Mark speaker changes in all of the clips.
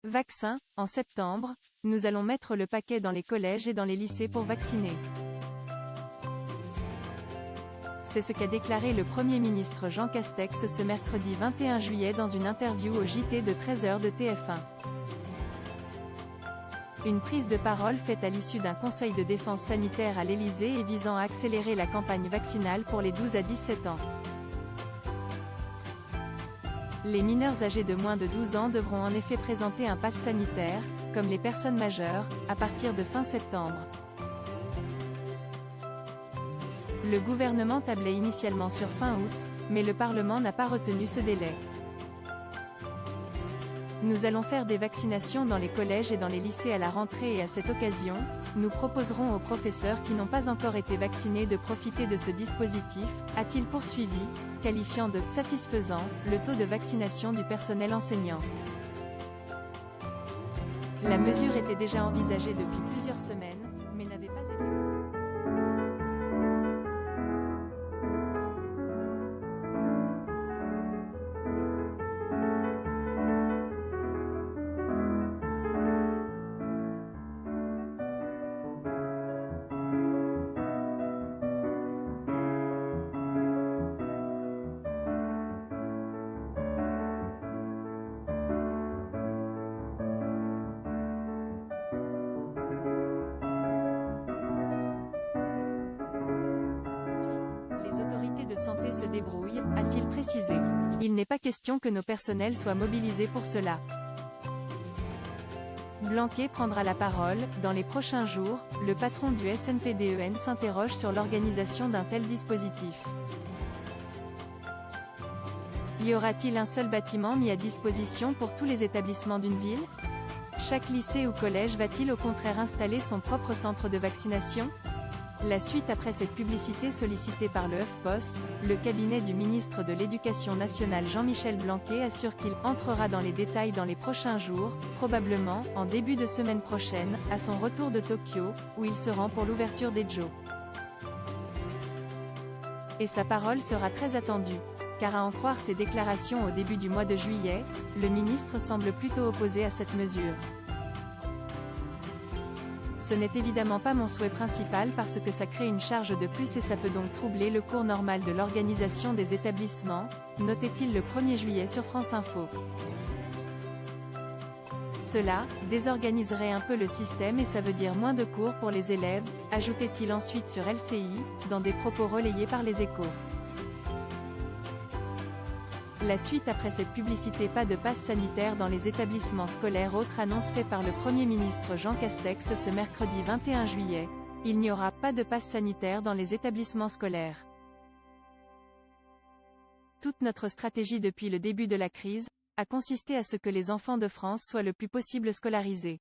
Speaker 1: Vaccin, en septembre, nous allons mettre le paquet dans les collèges et dans les lycées pour vacciner. C'est ce qu'a déclaré le Premier ministre Jean Castex ce mercredi 21 juillet dans une interview au JT de 13h de TF1. Une prise de parole faite à l'issue d'un conseil de défense sanitaire à l'Élysée et visant à accélérer la campagne vaccinale pour les 12 à 17 ans. Les mineurs âgés de moins de 12 ans devront en effet présenter un pass sanitaire, comme les personnes majeures, à partir de fin septembre. Le gouvernement tablait initialement sur fin août, mais le Parlement n'a pas retenu ce délai. Nous allons faire des vaccinations dans les collèges et dans les lycées à la rentrée et à cette occasion, nous proposerons aux professeurs qui n'ont pas encore été vaccinés de profiter de ce dispositif, a-t-il poursuivi, qualifiant de « satisfaisant » le taux de vaccination du personnel enseignant. La mesure était déjà envisagée depuis plusieurs semaines, mais n'avait pas été... de santé se débrouille, a-t-il précisé. Il n'est pas question que nos personnels soient mobilisés pour cela. Blanquer prendra la parole. Dans les prochains jours, le patron du SNPDEN s'interroge sur l'organisation d'un tel dispositif. Y aura-t-il un seul bâtiment mis à disposition pour tous les établissements d'une ville? Chaque lycée ou collège va-t-il au contraire installer son propre centre de vaccination? La suite après cette publicité sollicitée par le HuffPost, le cabinet du ministre de l'Éducation nationale Jean-Michel Blanquer assure qu'il entrera dans les détails dans les prochains jours, probablement en début de semaine prochaine, à son retour de Tokyo, où il se rend pour l'ouverture des Jeux. Et sa parole sera très attendue, car à en croire ses déclarations au début du mois de juillet, le ministre semble plutôt opposé à cette mesure. Ce n'est évidemment pas mon souhait principal parce que ça crée une charge de plus et ça peut donc troubler le cours normal de l'organisation des établissements, notait-il le 1er juillet sur France Info. Cela désorganiserait un peu le système et ça veut dire moins de cours pour les élèves, ajoutait-il ensuite sur LCI, dans des propos relayés par les Échos. La suite après cette publicité, pas de passe sanitaire dans les établissements scolaires. Autre annonce faite par le Premier ministre Jean Castex ce mercredi 21 juillet, il n'y aura pas de passe sanitaire dans les établissements scolaires. Toute notre stratégie depuis le début de la crise a consisté à ce que les enfants de France soient le plus possible scolarisés.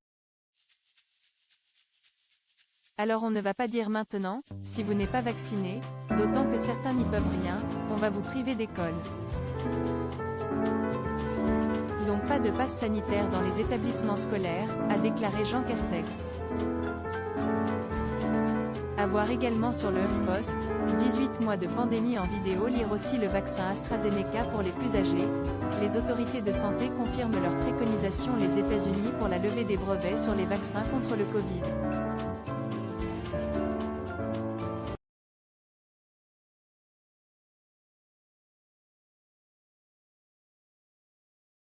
Speaker 1: Alors on ne va pas dire maintenant, si vous n'êtes pas vacciné, d'autant que certains n'y peuvent rien, on va vous priver d'école. Donc pas de passe sanitaire dans les établissements scolaires, a déclaré Jean Castex. À voir également sur le HuffPost, 18 mois de pandémie en vidéo. Lire aussi le vaccin AstraZeneca pour les plus âgés. Les autorités de santé confirment leurs préconisations. Les États-Unis pour la levée des brevets sur les vaccins contre le Covid.